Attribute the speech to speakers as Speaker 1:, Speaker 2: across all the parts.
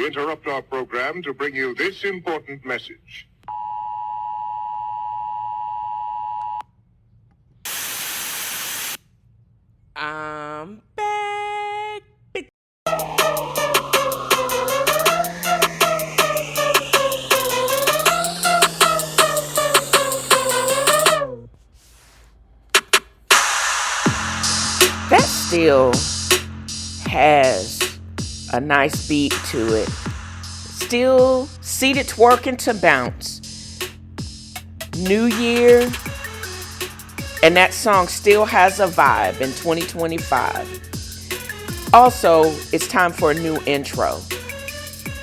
Speaker 1: We interrupt our program to bring you this important message.
Speaker 2: I'm back. That still has a nice beat to it. Still seated twerking to bounce. New year, and that song still has a vibe in 2025. Also, it's time for a new intro.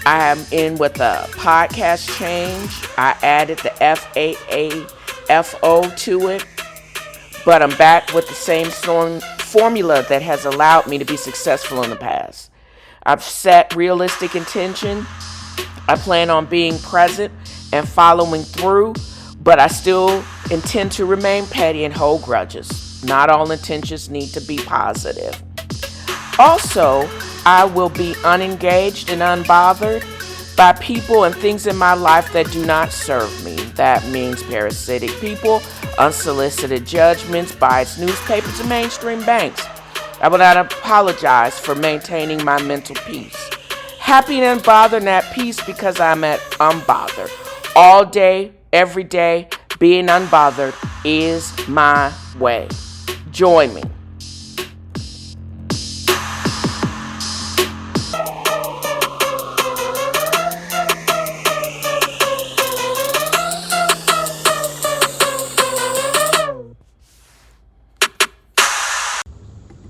Speaker 2: I am in with a podcast change. I added the F.A.A.F.O to it, but I'm back with the same formula that has allowed me to be successful in the past. I've set realistic intention. I plan on being present and following through, but I still intend to remain petty and hold grudges. Not all intentions need to be positive. Also, I will be unengaged and unbothered by people and things in my life that do not serve me. That means parasitic people, unsolicited judgments, biased newspapers, and mainstream banks. I will not apologize for maintaining my mental peace. Happy and unbothered and at peace because I'm at unbothered. All day, every day, being unbothered is my way. Join me.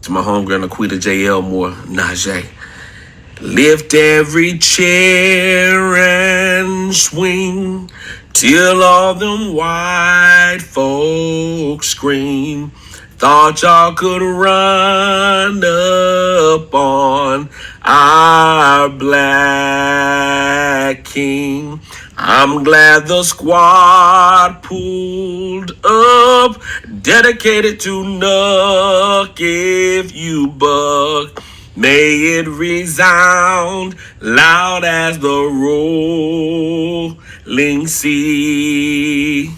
Speaker 3: To my homegirl Naquita J. Elmore, Najee. Lift every chair and swing till all them white folks scream. Thought y'all could run up on our black king. I'm glad the squad pulled up, dedicated to Nuck if you buck. May it resound loud as the rolling sea.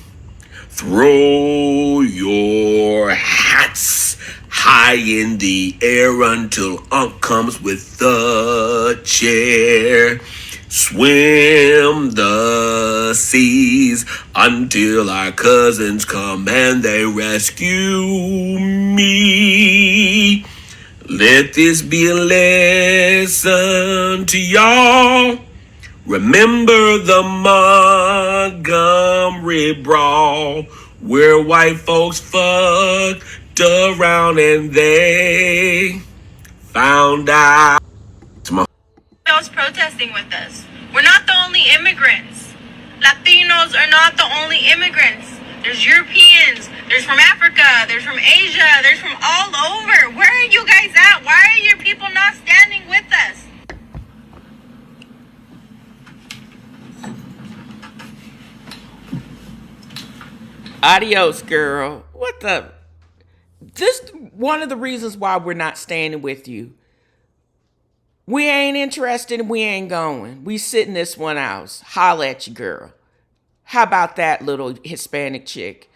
Speaker 3: Throw your hats high in the air until Unc comes with the chair. Swim the seas until our cousins come and they rescue me. Let this be a lesson to y'all. Remember the Montgomery Brawl, where white folks fucked around and they found out.
Speaker 4: Those protesting with us. We're not the only immigrants. Latinos are not the only immigrants. There's Europeans, there's from Africa, there's from Asia, there's from all over. Where are you guys at? Why are your people not standing with us?
Speaker 2: Adios, girl. What the? This one of the reasons why we're not standing with you. We ain't interested and we ain't going. We sitting this one out. Holla at you, girl. How about that little Hispanic chick?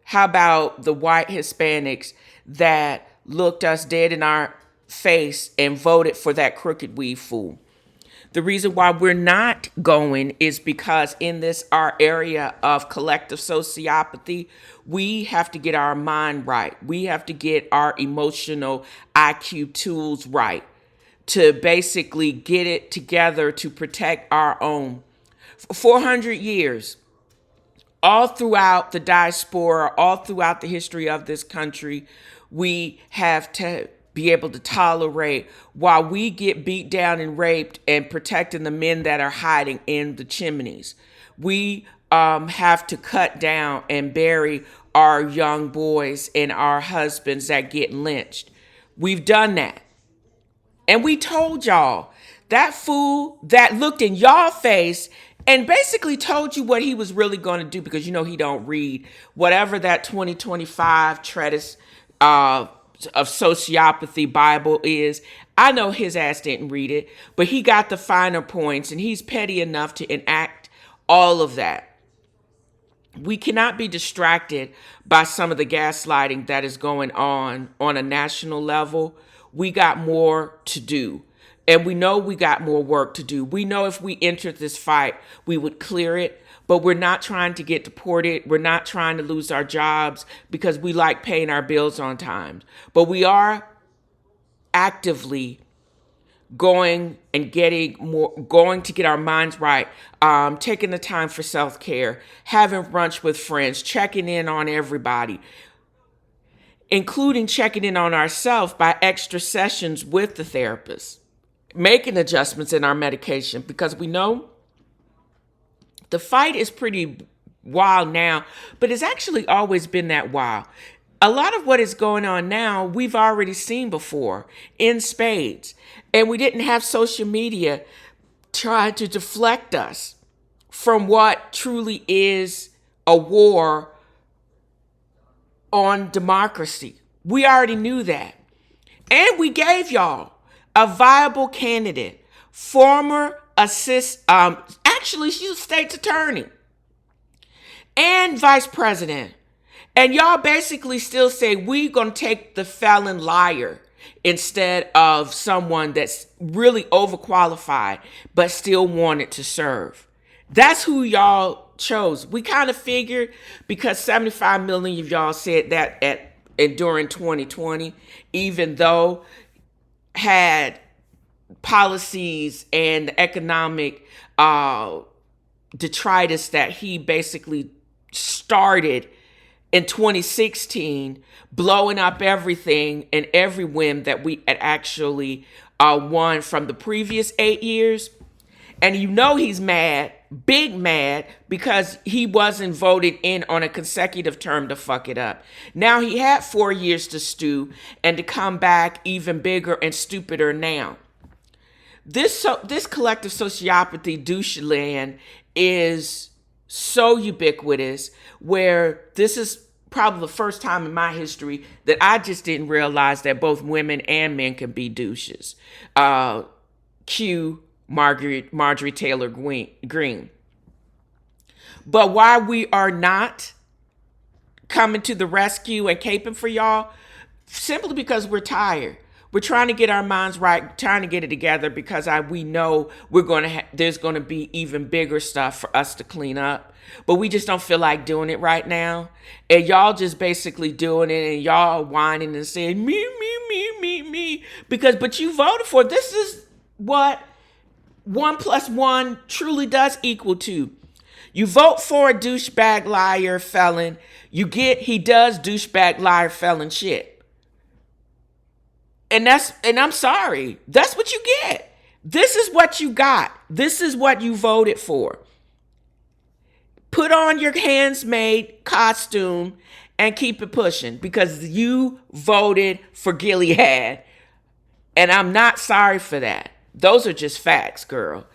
Speaker 2: How about the white Hispanics that looked us dead in our face and voted for that crooked weave fool? The reason why we're not going is because in this, our area of collective sociopathy, we have to get our mind right. We have to get our emotional IQ tools right to basically get it together to protect our own. For 400 years, all throughout the diaspora, all throughout the history of this country, we have to be able to tolerate while we get beat down and raped and protecting the men that are hiding in the chimneys. We have to cut down and bury our young boys and our husbands that get lynched. We've done that. And we told y'all, that fool that looked in y'all face and basically told you what he was really going to do, because you know he don't read whatever that 2025 treatise of sociopathy Bible is. I know his ass didn't read it, but he got the finer points, and he's petty enough to enact all of that. We cannot be distracted by some of the gaslighting that is going on a national level. We got more to do. And we know we got more work to do. We know if we entered this fight, we would clear it. But we're not trying to get deported. We're not trying to lose our jobs because we like paying our bills on time. But we are actively going to get our minds right, taking the time for self-care, having brunch with friends, checking in on everybody, including checking in on ourselves by extra sessions with the therapist, making adjustments in our medication, because we know the fight is pretty wild now, but it's actually always been that wild. A lot of what is going on now, we've already seen before in spades. And we didn't have social media trying to deflect us from what truly is a war on democracy. We already knew that. And we gave y'all a viable candidate, former actually she's a state's attorney and vice president. And y'all basically still say we're going to take the felon liar instead of someone that's really overqualified but still wanted to serve. That's who y'all chose. We kind of figured, because 75 million of y'all said that during 2020, even though had policies and economic detritus that he basically started in 2016, blowing up everything and every whim that we had actually won from the previous 8 years. And you know he's mad, big mad, because he wasn't voted in on a consecutive term to fuck it up. Now he had 4 years to stew and to come back even bigger and stupider now. This collective sociopathy douche land is so ubiquitous, where this is probably the first time in my history that I just didn't realize that both women and men can be douches. Cue Marjorie Taylor Greene. But why we are not coming to the rescue and caping for y'all, simply because we're tired. We're trying to get our minds right, trying to get it together, because we know there's going to be even bigger stuff for us to clean up. But we just don't feel like doing it right now. And y'all just basically doing it, and y'all whining and saying, me. But you voted for it. This is what 1 + 1 truly does equal to. You vote for a douchebag, liar, felon. He does douchebag, liar, felon shit. And I'm sorry, that's what you get. This is what you got. This is what you voted for. Put on your hands-made costume and keep it pushing, because you voted for Gilead. And I'm not sorry for that. Those are just facts, girl.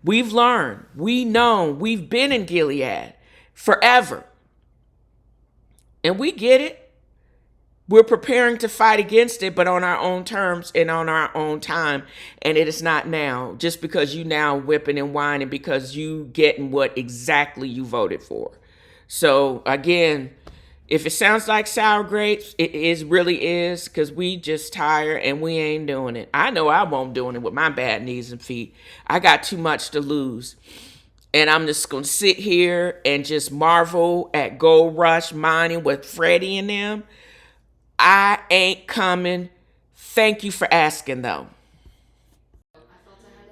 Speaker 2: We've learned, we've been in Gilead forever. And we get it. We're preparing to fight against it, but on our own terms and on our own time. And it is not now, just because you now whipping and whining because you getting what exactly you voted for. So again, if it sounds like sour grapes, it really is, because we just tired and we ain't doing it. I know I won't doing it with my bad knees and feet. I got too much to lose. And I'm just going to sit here and just marvel at Gold Rush mining with Freddie and them. I ain't coming. Thank you for asking, though.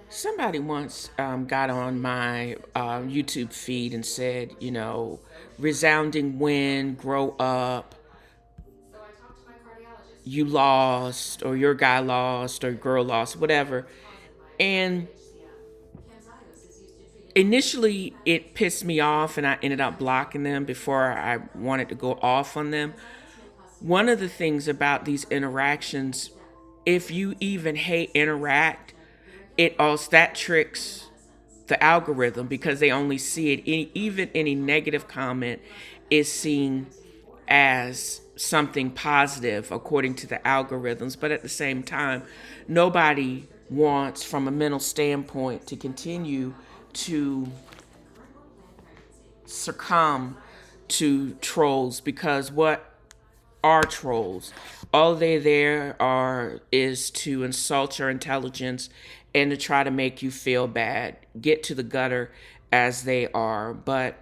Speaker 2: Somebody once got on my YouTube feed and said, resounding win, grow up, you lost, or your guy lost, or girl lost, whatever. And initially it pissed me off, and I ended up blocking them before I wanted to go off on them. One of the things about these interactions, if you even hate interact, that tricks the algorithm, because they only see it, even any negative comment is seen as something positive according to the algorithms. But at the same time, nobody wants, from a mental standpoint, to continue to succumb to trolls, because what are trolls? All they there are is to insult your intelligence and to try to make you feel bad, get to the gutter as they are. But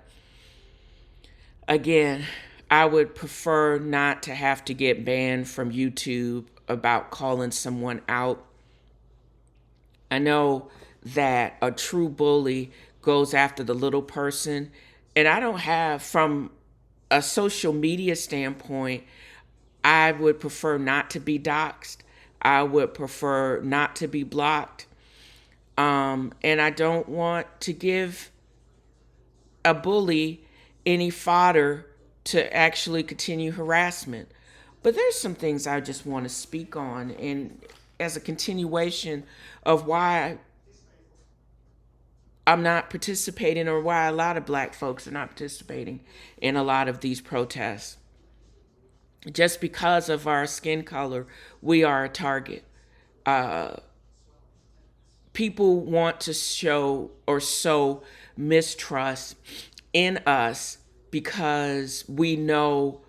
Speaker 2: again, I would prefer not to have to get banned from YouTube about calling someone out. I know that a true bully goes after the little person, and I don't have, from a social media standpoint, I would prefer not to be doxxed. I would prefer not to be blocked. And I don't want to give a bully any fodder to actually continue harassment. But there's some things I just want to speak on, and as a continuation of why I'm not participating, or why a lot of Black folks are not participating in a lot of these protests. Just because of our skin color, we are a target. People want to show or sow mistrust in us because we know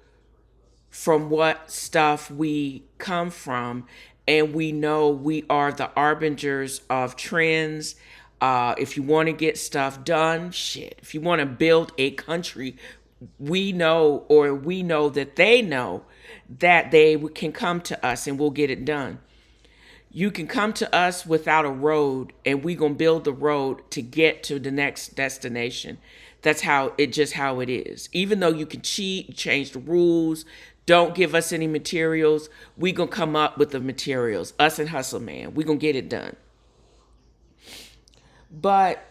Speaker 2: from what stuff we come from, and we know we are the arbingers of trends. If you want to get stuff done, shit. If you want to build a country, we know, or we know that they know, that they can come to us and we'll get it done. You can come to us without a road, and we gonna build the road to get to the next destination. That's how it is. Even though you can cheat, change the rules, don't give us any materials, we gonna come up with the materials. Us and Hustle Man, we gonna get it done. But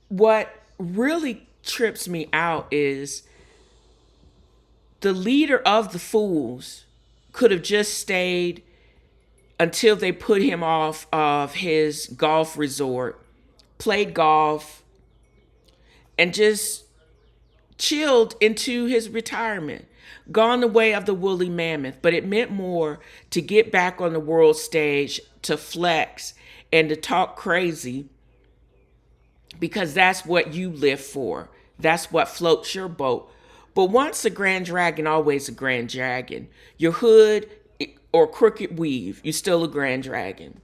Speaker 2: what really trips me out is the leader of the fools could have just stayed until they put him off of his golf resort, played golf, and just chilled into his retirement, gone the way of the woolly mammoth. But it meant more to get back on the world stage, to flex and to talk crazy, because that's what you live for. That's what floats your boat. But once a grand dragon, always a grand dragon. Your hood or crooked weave, you're still a grand dragon.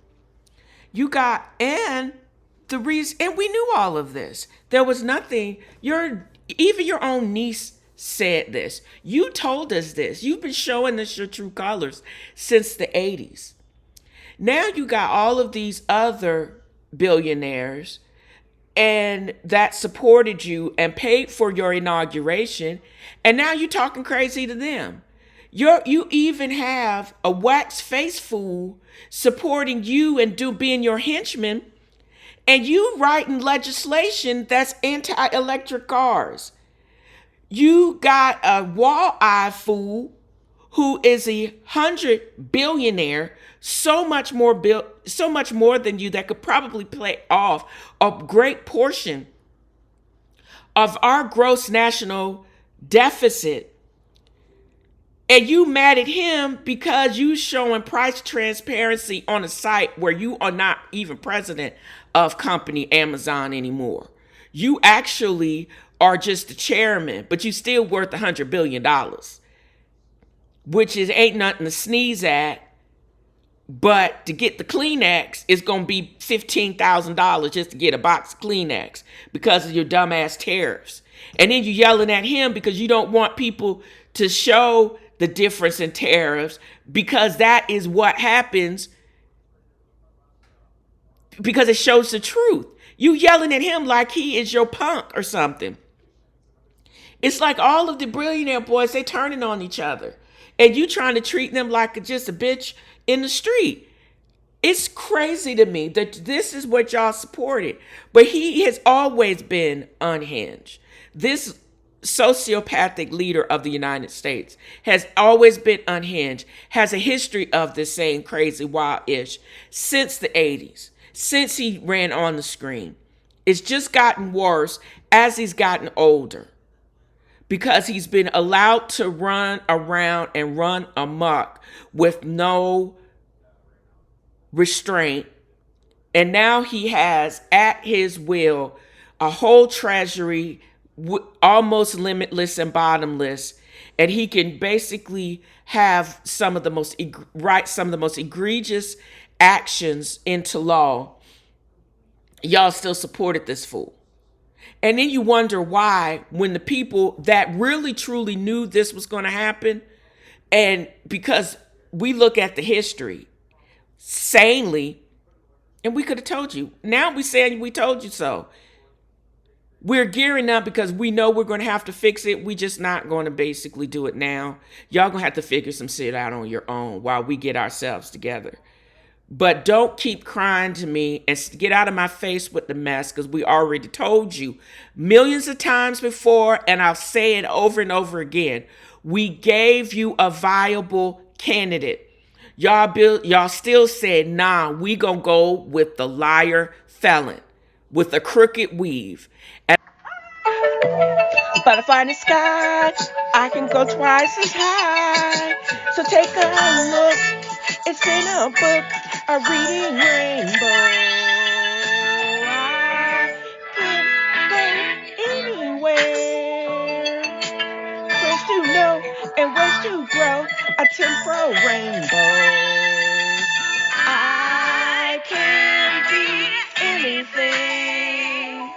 Speaker 2: You got, and the reason, and we knew all of this. There was nothing, even your own niece said this. You told us this. You've been showing us your true colors since the 80s. Now you got all of these other billionaires and that supported you and paid for your inauguration, and now you're talking crazy to them. You even have a wax face fool supporting you and being your henchman, and you writing legislation that's anti-electric cars. You got a wall-eye fool who is 100 billionaire, so much more than you, that could probably play off a great portion of our gross national deficit. And you mad at him because you showing price transparency on a site where you are not even president of company Amazon anymore. You actually are just the chairman, but you still worth $100 billion, which ain't nothing to sneeze at. But to get the Kleenex, it's going to be $15,000 just to get a box of Kleenex because of your dumbass tariffs. And then you yelling at him because you don't want people to show the difference in tariffs, because that is what happens, because it shows the truth. You yelling at him like he is your punk or something. It's like all of the billionaire boys, they turning on each other. And you trying to treat them like just a bitch in the street. It's crazy to me that this is what y'all supported. But he has always been unhinged. This sociopathic leader of the United States has always been unhinged, has a history of this same crazy wild-ish since the 80s, since he ran on the screen. It's just gotten worse as he's gotten older. because he's been allowed to run around and run amok with no restraint. And now he has at his will a whole treasury, almost limitless and bottomless. And he can basically have some of the most write some of the most egregious actions into law. Y'all still supported this fool. And then you wonder why, when the people that really truly knew this was going to happen, and because we look at the history sanely, and we could have told you. Now we saying we told you so. We're gearing up because we know we're going to have to fix it. We just not going to basically do it now. Y'all going to have to figure some shit out on your own while we get ourselves together. But don't keep crying to me and get out of my face with the mess, because we already told you millions of times before, and I'll say it over and over again. We gave you a viable candidate. Y'all still said, nah, we gonna go with the liar felon with a crooked weave. And butterfly in the sky, I can go twice as high. So take a look, it's in a book, a reading rainbow. I can go anywhere. Ways to know and ways to grow, a 10-fro rainbow. I can be anything.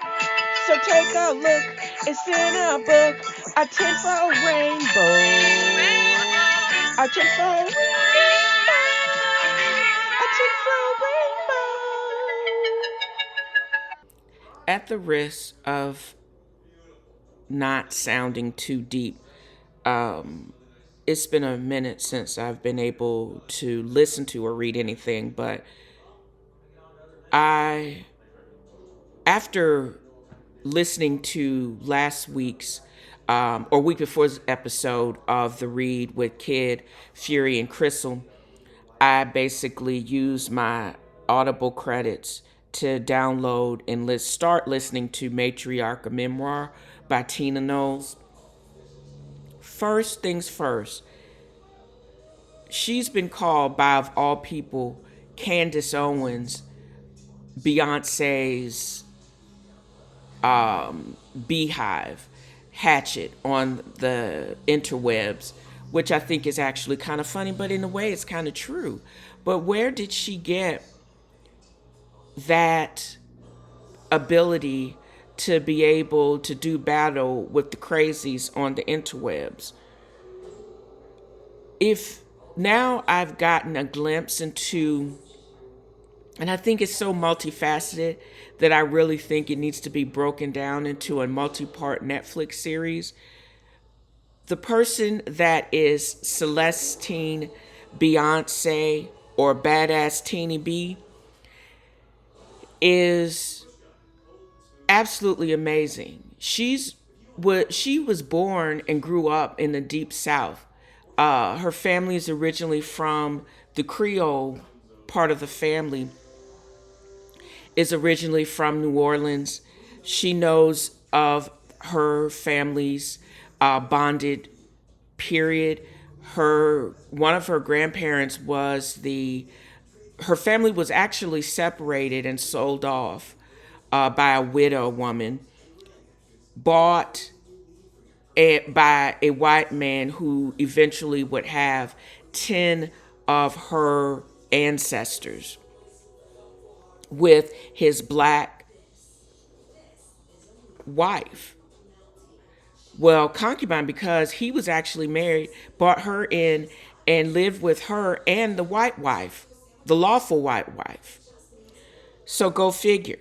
Speaker 2: So take a look, it's in a book, a 10-fro rainbow. A 10-fro rainbow. A 10-fro rainbow. At the risk of not sounding too deep, it's been a minute since I've been able to listen to or read anything, but after listening to last week's or week before's episode of The Read with Kid, Fury, and Crystal, I basically used my Audible credits to download and start listening to Matriarch, a memoir by Tina Knowles. First things first, she's been called by, of all people, Candace Owens, Beyonce's beehive, hatchet on the interwebs, which I think is actually kind of funny, but in a way it's kind of true. But where did she get that ability to be able to do battle with the crazies on the interwebs? If now I've gotten a glimpse into, and I think it's so multifaceted that I really think it needs to be broken down into a multi-part Netflix series. The person that is Celestine Beyoncé, or Badass Teeny B, is absolutely amazing. She was born and grew up in the Deep South. Her family is originally from the Creole part of the family is originally from New Orleans. She knows of her family's bonded period. One of her grandparents her family was actually separated and sold off by a widow woman, bought by a white man who eventually would have 10 of her ancestors with his black wife. Well, concubine, because he was actually married, brought her in and lived with her and the white wife, the lawful white wife. So go figure.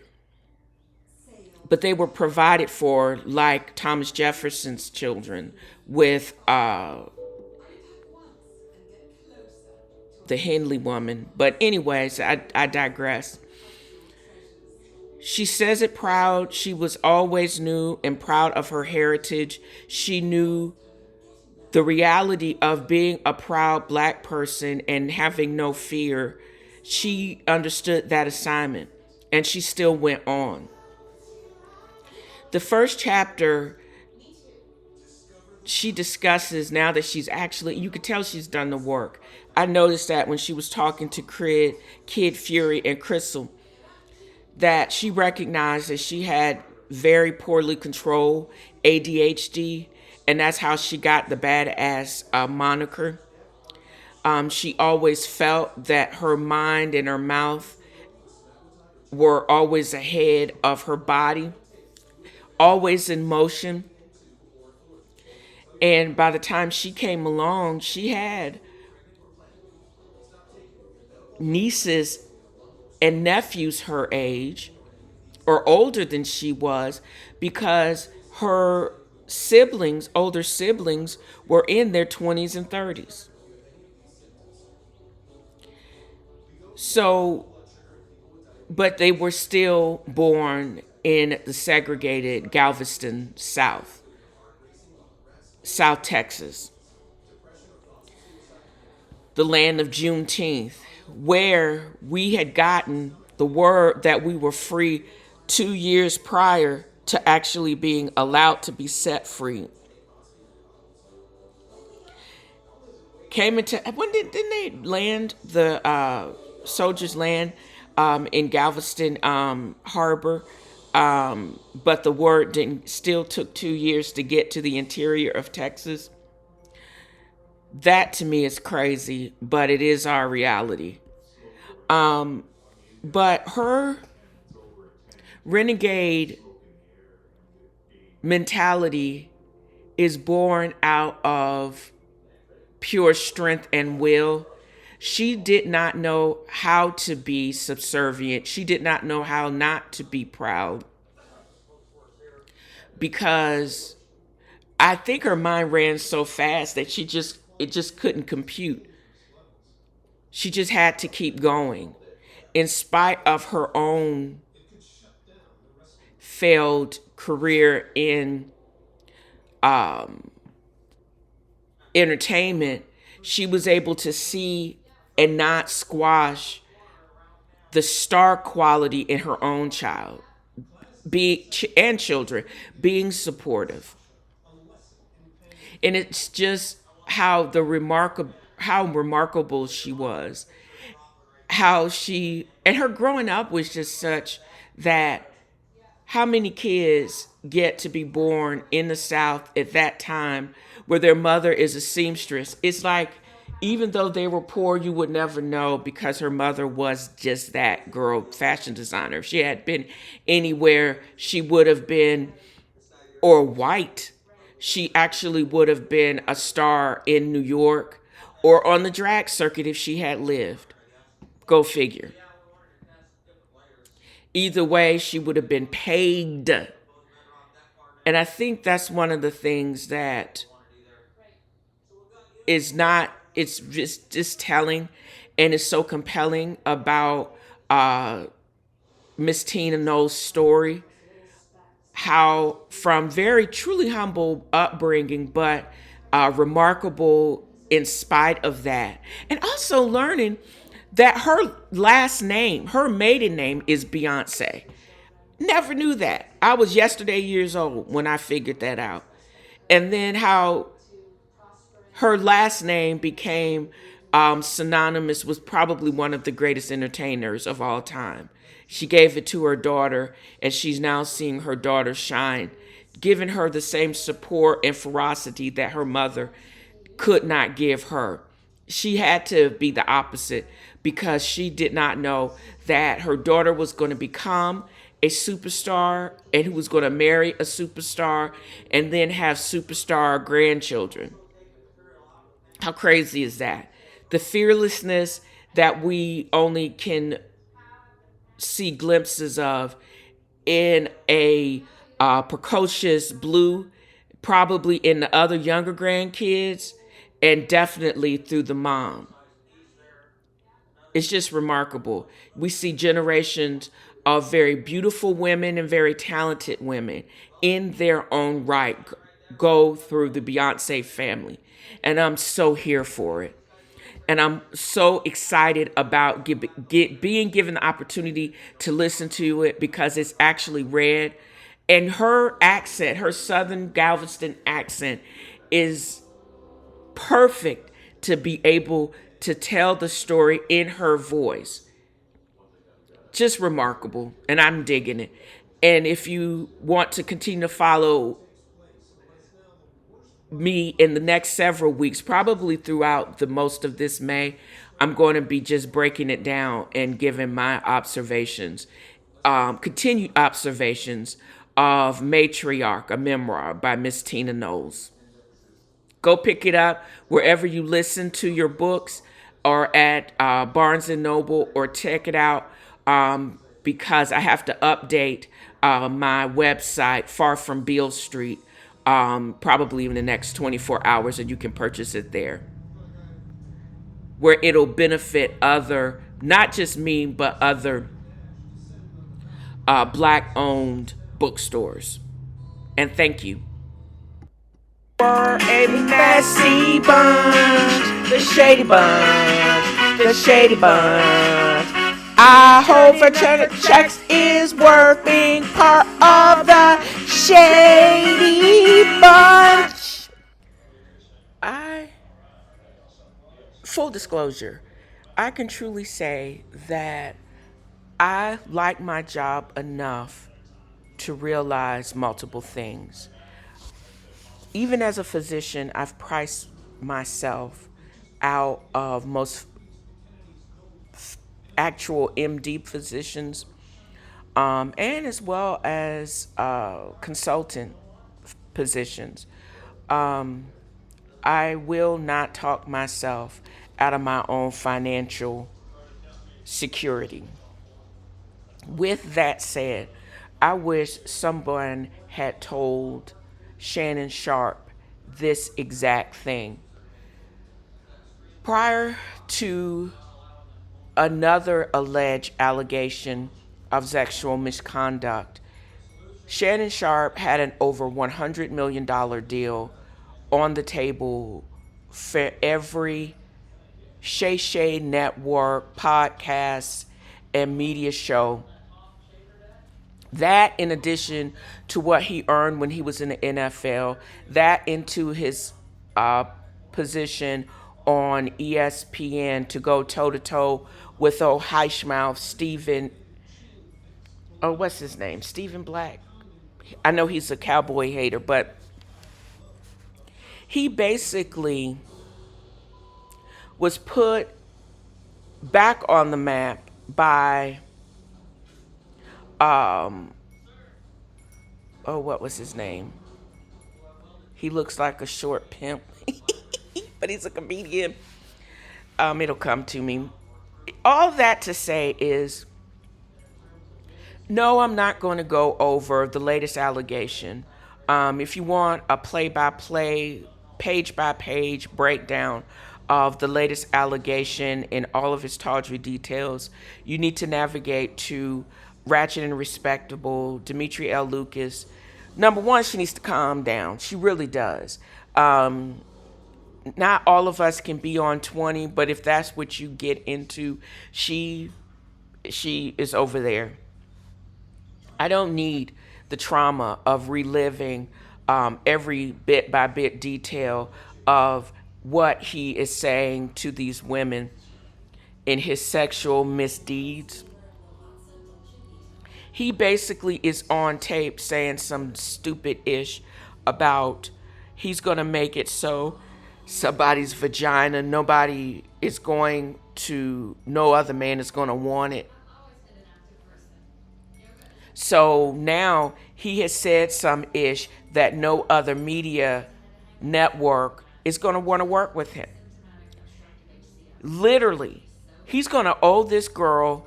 Speaker 2: But they were provided for, like Thomas Jefferson's children, with the Henley woman. But anyways, I digress. She says it proud. She was always knew and proud of her heritage. She knew the reality of being a proud black person and having no fear. She understood that assignment, and she still went on. The first chapter she discusses now that she's actually, you could tell she's done the work. I noticed that when she was talking to Kid Fury and Crystal, that she recognized that she had very poorly controlled ADHD, and that's how she got the badass moniker. She always felt that her mind and her mouth were always ahead of her body, always in motion. And by the time she came along, she had nieces and nephews her age or older than she was, because her siblings, older siblings, were in their 20s and 30s. So, but they were still born in the segregated Galveston, South Texas, the land of Juneteenth, where we had gotten the word that we were free 2 years prior to actually being allowed to be set free. Came into, when didn't they land, the soldiers land in Galveston Harbor? But the word still took 2 years to get to the interior of Texas. That to me is crazy, but it is our reality. But her renegade mentality is born out of pure strength and will. She did not know how to be subservient. She did not know how not to be proud, because I think her mind ran so fast that it just couldn't compute. She just had to keep going in spite of her own failed career in entertainment. She was able to see and not squash the star quality in her own child and children, being supportive. And it's just how remarkable she was. How she, and her growing up was just such that how many kids get to be born in the South at that time where their mother is a seamstress? It's like, even though they were poor, you would never know, because her mother was just that girl, fashion designer. If she had been anywhere, she would have been, or white, she actually would have been a star in New York or on the drag circuit if she had lived. Go figure. Either way, she would have been paid. And I think that's one of the things that is not, it's just telling and is so compelling about Miss Tina Knowles' story. How from very truly humble upbringing, but remarkable in spite of that. And also learning that her last name, her maiden name, is Beyoncé. Never knew that. I was yesterday years old when I figured that out. And then how her last name became synonymous with probably one of the greatest entertainers of all time. She gave it to her daughter, and she's now seeing her daughter shine, giving her the same support and ferocity that her mother could not give her. She had to be the opposite, because she did not know that her daughter was going to become a superstar and who was going to marry a superstar and then have superstar grandchildren. How crazy is that? The fearlessness that we only can see glimpses of in a precocious Blue, probably in the other younger grandkids, and definitely through the mom. It's just remarkable. We see generations of very beautiful women and very talented women in their own right go through the Beyoncé family. And I'm so here for it. And I'm so excited about being given the opportunity to listen to it, because it's actually read. And her accent, her Southern Galveston accent, is perfect to be able to tell the story in her voice. Just remarkable, and I'm digging it. And if you want to continue to follow me in the next several weeks, probably throughout the most of this May, I'm going to be just breaking it down and giving my observations, continued observations of Matriarch, a memoir by Miss Tina Knowles. Go pick it up wherever you listen to your books, or at Barnes and Noble, or check it out, because I have to update my website, Far From Beale Street, probably in the next 24 hours, and you can purchase it there, where it'll benefit other, not just me, but other Black-owned bookstores. And thank you. For a messy bunch, the shady bunch, the shady bunch. I hope Fraternal Checks is worth being part of the shady bunch. Full disclosure, I can truly say that I like my job enough to realize multiple things. Even as a physician, I've priced myself out of most actual MD physicians, and as well as consultant positions. I will not talk myself out of my own financial security. With that said, I wish someone had told Shannon Sharpe this exact thing. Prior to another alleged allegation of sexual misconduct, Shannon Sharpe had an over $100 million deal on the table for every Shay Shay Network, podcast, and media show. That, in addition to what he earned when he was in the NFL, that into his position on ESPN to go toe-to-toe with old Heichmouth, what's his name? Stephen Black. I know he's a cowboy hater, but he basically was put back on the map by, what was his name? He looks like a short pimp, but he's a comedian. It'll come to me. All that to say is, no, I'm not going to go over the latest allegation. If you want a play-by-play, page-by-page breakdown of the latest allegation in all of its tawdry details, you need to navigate to Ratchet and Respectable, Demetri L. Lucas. Number one, she needs to calm down. She really does. Not all of us can be on 20, but if that's what you get into, she is over there. I don't need the trauma of reliving every bit by bit detail of what he is saying to these women in his sexual misdeeds. He basically is on tape saying some stupid ish about he's going to make it so somebody's vagina, no other man is going to want it. So now he has said some ish that no other media network is going to want to work with him. Literally, he's going to owe this girl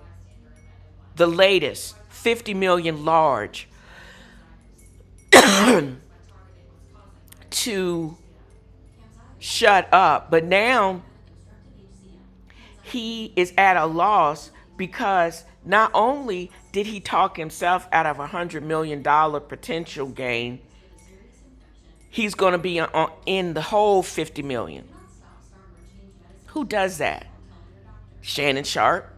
Speaker 2: the latest 50 million large to shut up. But now he is at a loss because not only did he talk himself out of $100 million potential gain, he's going to be in the whole 50 million. Who does that? Shannon Sharpe.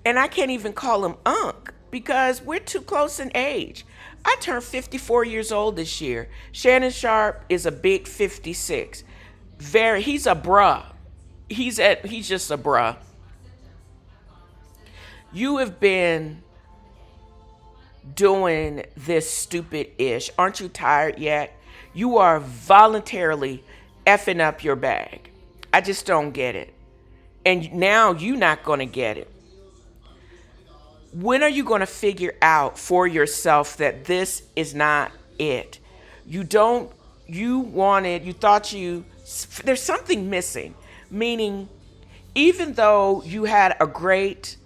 Speaker 2: And I can't even call him Unc because we're too close in age. I turned 54 years old this year. Shannon Sharpe is a big 56. He's a bruh. He's just a bruh. You have been doing this stupid ish. Aren't you tired yet? You are voluntarily effing up your bag. I just don't get it. And now you're not going to get it. When are you going to figure out for yourself that this is not it? You don't, you wanted, you thought you, there's something missing. Meaning, even though you had a great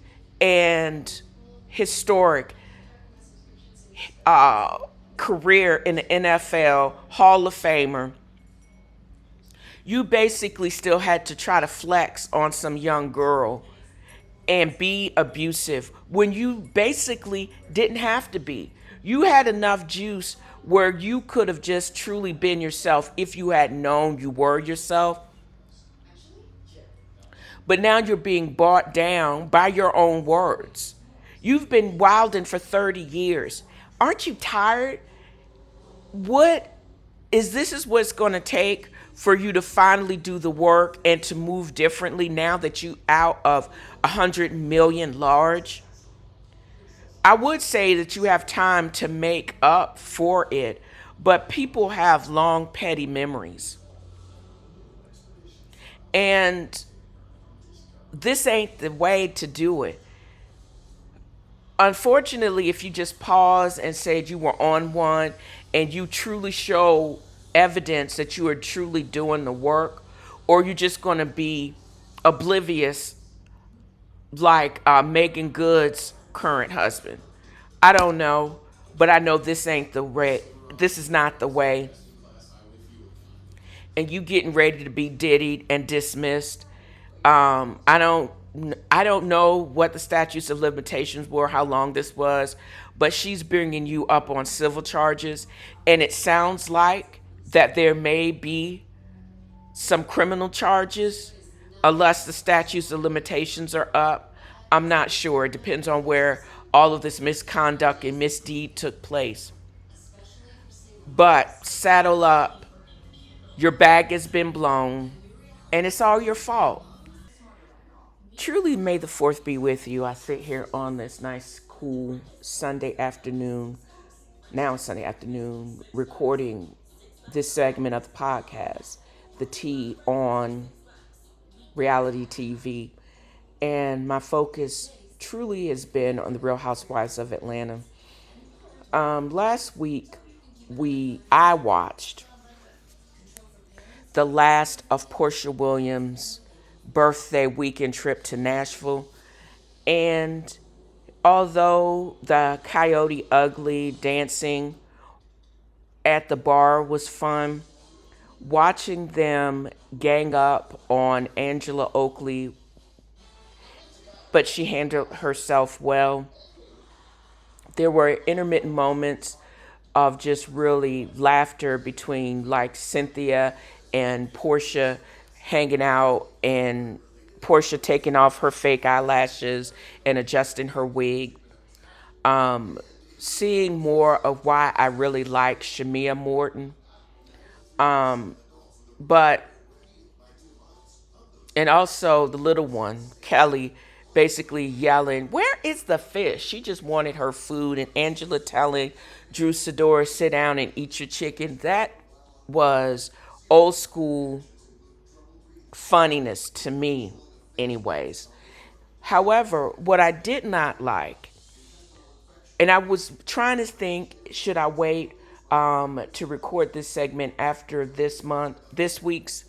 Speaker 2: and historic career in the NFL, Hall of Famer, you basically still had to try to flex on some young girl and be abusive when you basically didn't have to be. You had enough juice where you could have just truly been yourself if you had known you were yourself. But now you're being bought down by your own words. You've been wilding for 30 years. Aren't you tired? This is what's going to take for you to finally do the work and to move differently now that you out of 100 million large? I would say that you have time to make up for it, but people have long petty memories. And this ain't the way to do it. Unfortunately, if you just pause and said you were on one and you truly show evidence that you are truly doing the work, or you're just going to be oblivious like Megan Good's current husband. I don't know, but I know this ain't the way. This is not the way. And you getting ready to be diddied and dismissed. I don't know what the statutes of limitations were, how long this was, but she's bringing you up on civil charges, and it sounds like that there may be some criminal charges unless the statutes of limitations are up. I'm not sure. It depends on where all of this misconduct and misdeed took place. But saddle up. Your bag has been blown, and it's all your fault. Truly, may the 4th be with you. I sit here on this nice, cool Sunday afternoon, now Sunday afternoon, recording this segment of the podcast, The Tea on reality TV. And my focus truly has been on the Real Housewives of Atlanta. Last week, I watched the last of Portia Williams' birthday weekend trip to Nashville. And although the Coyote Ugly dancing at the bar was fun, watching them gang up on Angela Oakley, but she handled herself well. There were intermittent moments of just really laughter between like Cynthia and Portia hanging out, and Portia taking off her fake eyelashes and adjusting her wig. Seeing more of why I really like Shamia Morton. But, and also the little one, Kelly, basically yelling, "Where is the fish?" She just wanted her food. And Angela telling Drew Sidora, "Sit down and eat your chicken." That was old school funniness to me, anyways. However, what I did not like, and I was trying to think, should I wait to record this segment after this week's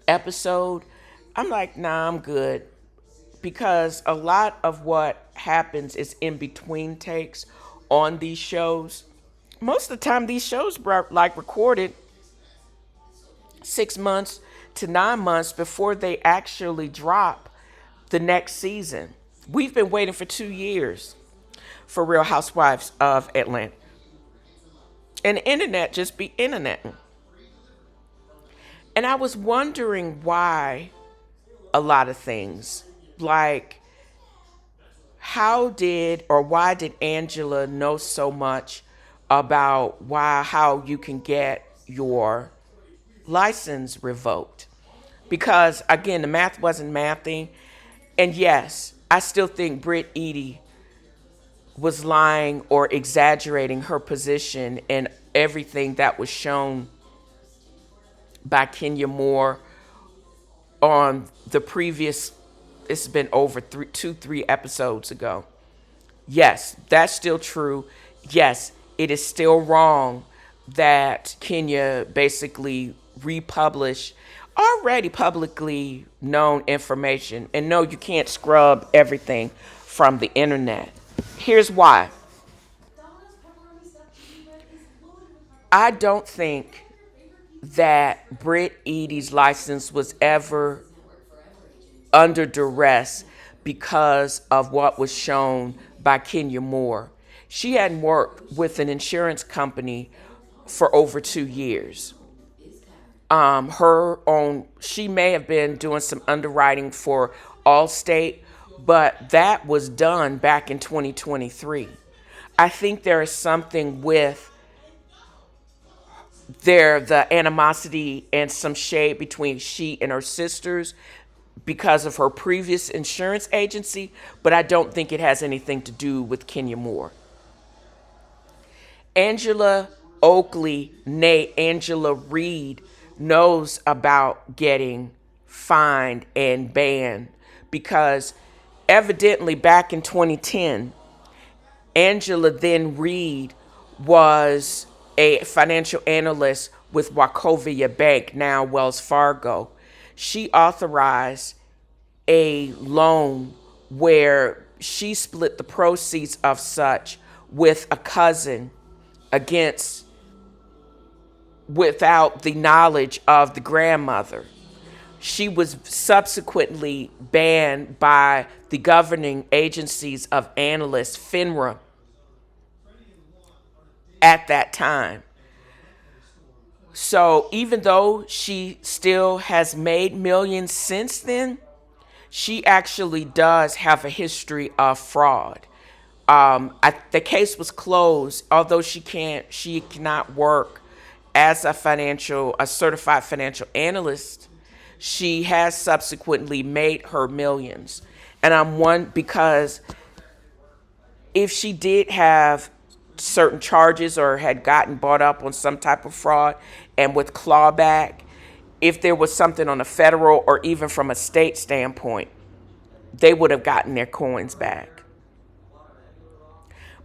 Speaker 2: episode? I'm like, nah, I'm good. Because a lot of what happens is in between takes on these shows. Most of the time, these shows were like recorded 6 months to 9 months before they actually drop the next season. We've been waiting for 2 years for Real Housewives of Atlanta. And the internet just be internet. And I was wondering why a lot of things, like how did or why did Angela know so much about how you can get your license revoked? Because again, the math wasn't mathing. And yes, I still think Britt Eady was lying or exaggerating her position in everything that was shown by Kenya Moore on the previous, it's been over 3 episodes ago. Yes, that's still true. Yes, it is still wrong that Kenya basically republished already publicly known information. And no, you can't scrub everything from the internet. Here's why. I don't think that Britt Eady's license was ever under duress because of what was shown by Kenya Moore. She hadn't worked with an insurance company for over 2 years. She may have been doing some underwriting for Allstate, but that was done back in 2023. I think there is something with the animosity and some shade between she and her sisters because of her previous insurance agency, but I don't think it has anything to do with Kenya Moore. Angela Oakley, nay Angela Reed, knows about getting fined and banned because evidently back in 2010, Angela then Reed was a financial analyst with Wachovia Bank, now Wells Fargo. She authorized a loan where she split the proceeds of such with a cousin without the knowledge of the grandmother. She was subsequently banned by the governing agencies of analysts, FINRA, at that time. So even though she still has made millions since then, she actually does have a history of fraud. The case was closed, although she cannot work as a certified financial analyst. She has subsequently made her millions. And because if she did have certain charges or had gotten bought up on some type of fraud and with clawback, if there was something on a federal or even from a state standpoint, they would have gotten their coins back.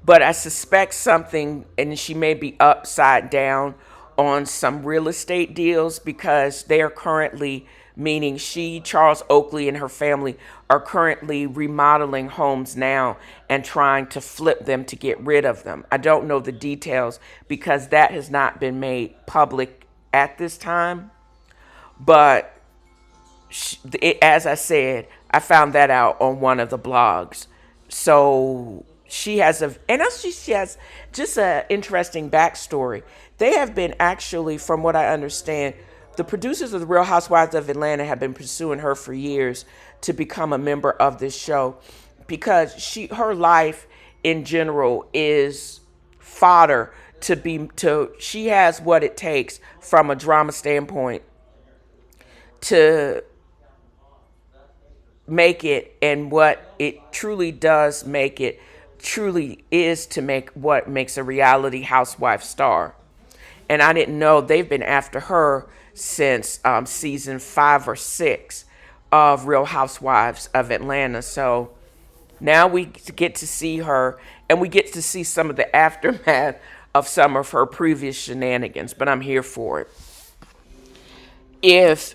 Speaker 2: But I suspect something, and she may be upside down on some real estate deals because they are currently, meaning Charles Oakley and her family are currently remodeling homes now and trying to flip them to get rid of them. I don't know the details because that has not been made public at this time. But as I said, I found that out on one of the blogs. So she has just an interesting backstory. They have been actually, from what I understand, the producers of The Real Housewives of Atlanta have been pursuing her for years to become a member of this show because her life in general is fodder she has what it takes from a drama standpoint to make it, and what it truly does make it truly is to make what makes a reality housewife star. And I didn't know they've been after her since season 5 or 6 of Real Housewives of Atlanta. So now we get to see her, and we get to see some of the aftermath of some of her previous shenanigans, but I'm here for it. If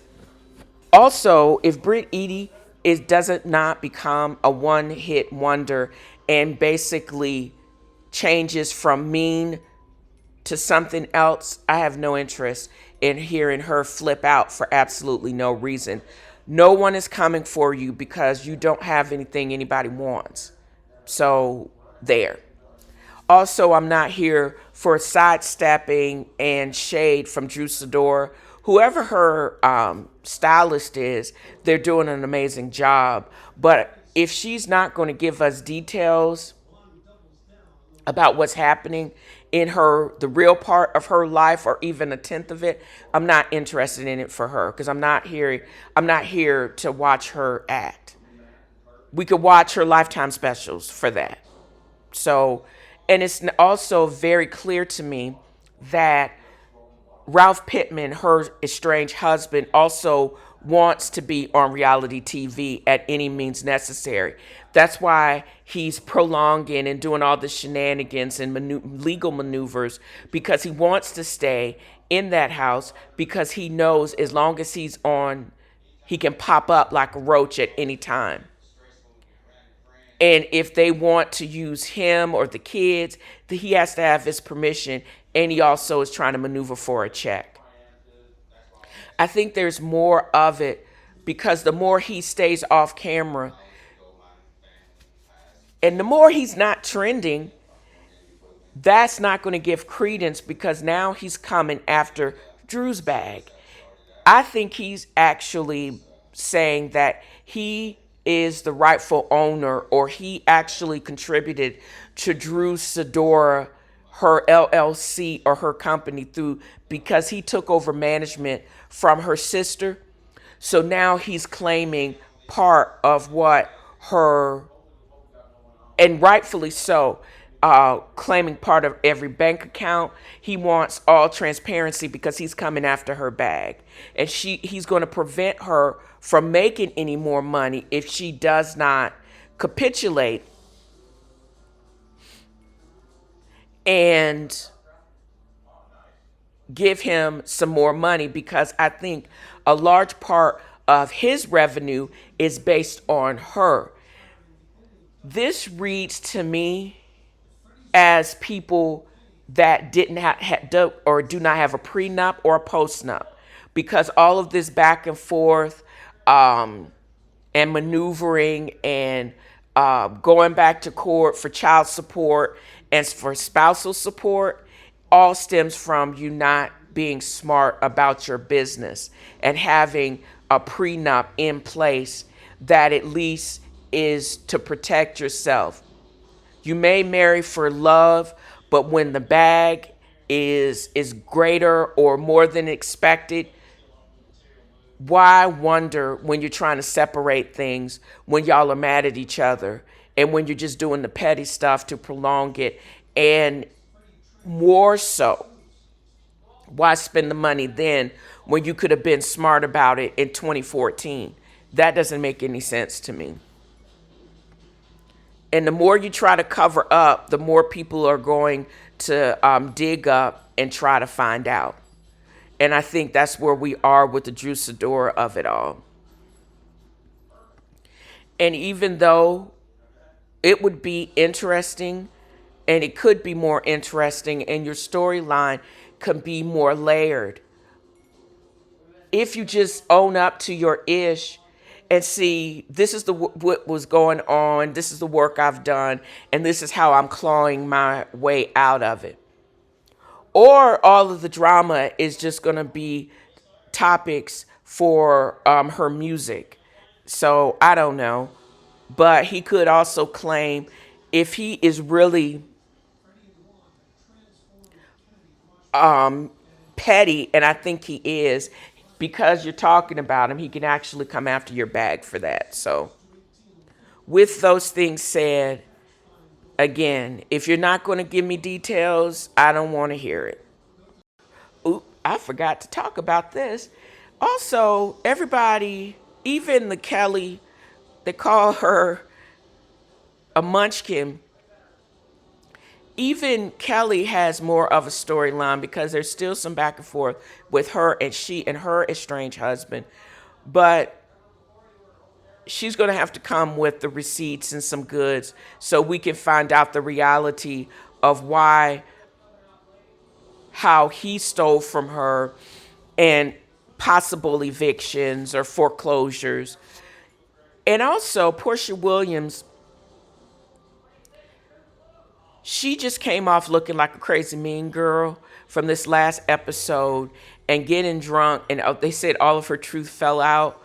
Speaker 2: Britt Eady doesn't not become a one-hit wonder and basically changes from mean to something else, I have no interest in hearing her flip out for absolutely no reason. No one is coming for you because you don't have anything anybody wants. So there. Also, I'm not here for sidestepping and shade from Drew Sidora. Whoever her stylist is, they're doing an amazing job. But if she's not going to give us details about what's happening in the real part of her life, or even a tenth of it, I'm not interested in it for her, because I'm not here to watch her act. We could watch her Lifetime specials for that. So, and it's also very clear to me that Ralph Pittman, her estranged husband, also wants to be on reality TV at any means necessary. That's why he's prolonging and doing all the shenanigans and legal maneuvers, because he wants to stay in that house, because he knows as long as he's on, he can pop up like a roach at any time. And if they want to use him or the kids, he has to have his permission. And he also is trying to maneuver for a check. I think there's more of it, because the more he stays off camera and the more he's not trending, that's not going to give credence, because now he's coming after Drew's bag. I think he's actually saying that he is the rightful owner, or he actually contributed to Drew Sidora, her LLC or her company, because he took over management from her sister. So now he's claiming part of what her, and rightfully so, claiming part of every bank account. He wants all transparency because he's coming after her bag. And he's going to prevent her from making any more money if she does not capitulate and give him some more money, because I think a large part of his revenue is based on her. This reads to me as people that didn't have or do not have a prenup or a postnup, because all of this back and forth and maneuvering and going back to court for child support and for spousal support all stems from you not being smart about your business and having a prenup in place that at least is to protect yourself. You may marry for love, but when the bag is greater or more than expected, why wonder when you're trying to separate things, when y'all are mad at each other, and when you're just doing the petty stuff to prolong it? And more so, why spend the money then when you could have been smart about it in 2014? That doesn't make any sense to me. And the more you try to cover up, the more people are going to dig up and try to find out. And I think that's where we are with the Drew Sidora of it all. And even though it would be interesting, and it could be more interesting, and your storyline can be more layered, if you just own up to your ish and see, this is what was going on, this is the work I've done, and this is how I'm clawing my way out of it. Or all of the drama is just going to be topics for her music. So I don't know. But he could also claim, if he is really petty, and I think he is, because you're talking about him, he can actually come after your bag for that. So with those things said, again, if you're not going to give me details, I don't want to hear it. Oop, I forgot to talk about this. Also, everybody, even the Kelly, they call her a munchkin. Even Kelly has more of a storyline, because there's still some back and forth with her and she and her estranged husband. But she's going to have to come with the receipts and some goods so we can find out the reality of how he stole from her, and possible evictions or foreclosures. And also, Portia Williams, she just came off looking like a crazy mean girl from this last episode and getting drunk, and they said all of her truth fell out.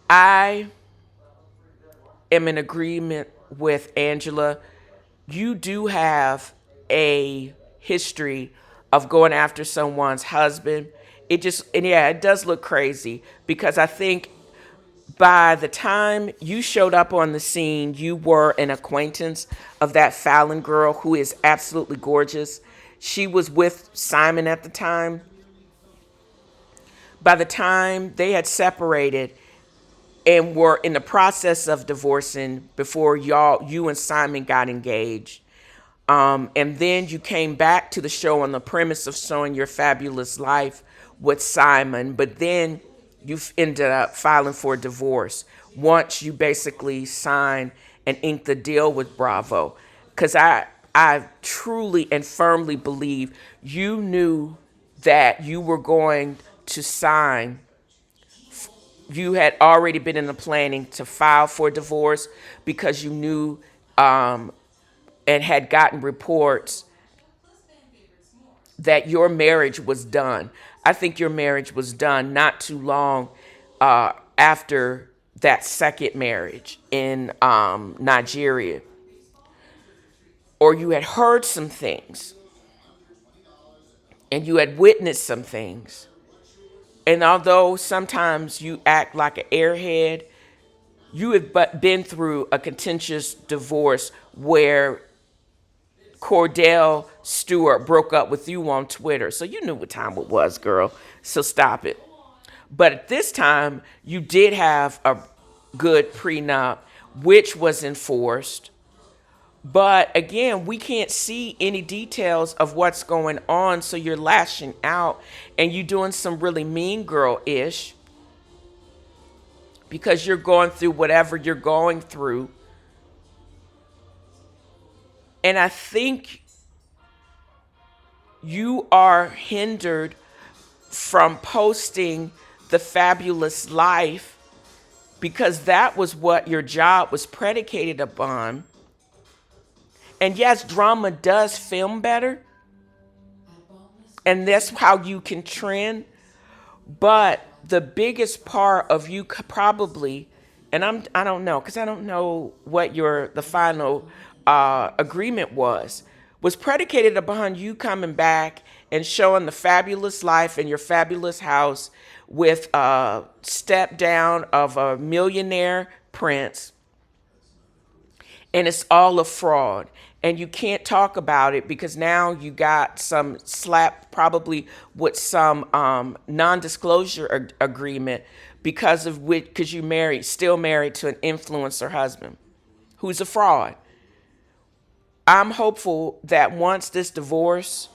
Speaker 2: I am in agreement with Angela. You do have a history of going after someone's husband. It does look crazy because I think by the time you showed up on the scene, you were an acquaintance of that Fallon girl who is absolutely gorgeous. She was with Simon at the time. By the time they had separated and were in the process of divorcing before you and Simon got engaged, and then you came back to the show on the premise of showing your fabulous life with Simon, but then you ended up filing for divorce once you basically signed and inked the deal with Bravo. Because I truly and firmly believe you knew that you were going to sign. You had already been in the planning to file for divorce because you knew and had gotten reports that your marriage was done. I think your marriage was done not too long after that second marriage in Nigeria. Or you had heard some things and you had witnessed some things. And although sometimes you act like an airhead, you have been through a contentious divorce where Cordell Stewart broke up with you on Twitter. So you knew what time it was, girl. So stop it. But at this time, you did have a good prenup, which was enforced. But again, we can't see any details of what's going on. So you're lashing out and you're doing some really mean girl-ish because you're going through whatever you're going through. And I think you are hindered from posting the fabulous life because that was what your job was predicated upon. And yes, drama does film better. And that's how you can trend. But the biggest part of you probably, and I don't know, because I don't know what the final agreement was predicated upon you coming back and showing the fabulous life in your fabulous house with a step down of a millionaire prince. And it's all a fraud. And you can't talk about it because now you got some slap, probably with some non-disclosure agreement because you still married to an influencer husband who's a fraud. I'm hopeful that once this divorce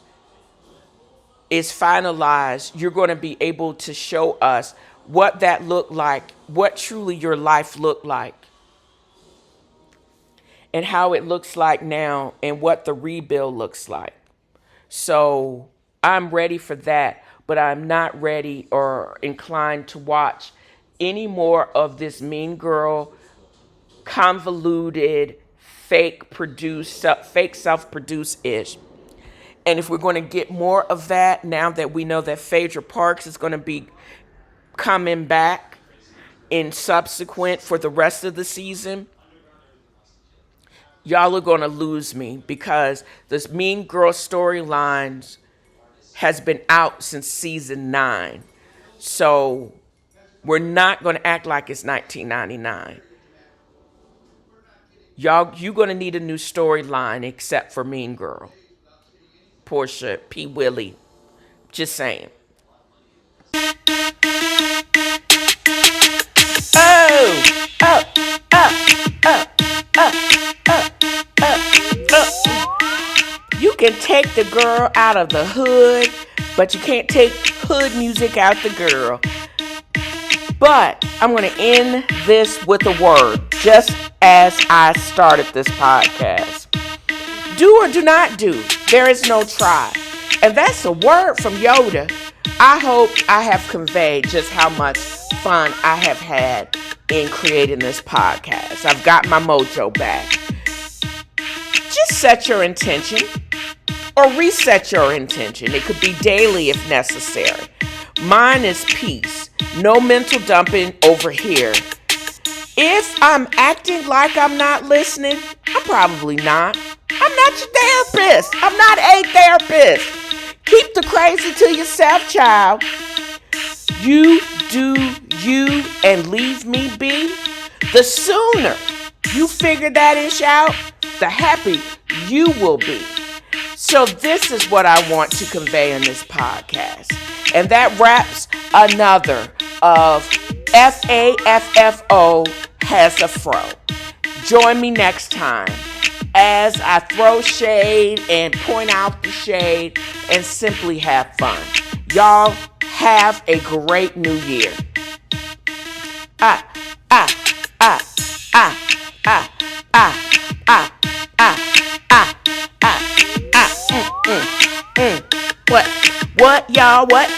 Speaker 2: is finalized, you're going to be able to show us what that looked like, what truly your life looked like, and how it looks like now, and what the rebuild looks like. So I'm ready for that, but I'm not ready or inclined to watch any more of this mean girl, convoluted, fake self-produced ish. And if we're going to get more of that, now that we know that Phaedra Parks is going to be coming back in subsequent for the rest of the season, y'all are going to lose me because this mean girl storylines has been out since season 9. So we're not going to act like it's 1999. You're going to need a new storyline except for Mean Girl. Portia P. Willie. Just saying. You can take the girl out of the hood, but you can't take hood music out the girl. But I'm going to end this with a word, just as I started this podcast. Do or do not do. There is no try. And that's a word from Yoda. I hope I have conveyed just how much fun I have had in creating this podcast. I've got my mojo back. Just set your intention or reset your intention. It could be daily if necessary. Mine is peace. No mental dumping over here. If I'm acting like I'm not listening, I'm probably not. I'm not your therapist. I'm not a therapist. Keep the crazy to yourself, child. You do you and leave me be. The sooner you figure that ish out, the happier you will be. So this is what I want to convey in this podcast. And that wraps another of F.A.A.F.O has a fro. Join me next time as I throw shade and point out the shade and simply have fun. Y'all have a great new year. What? What, y'all? What?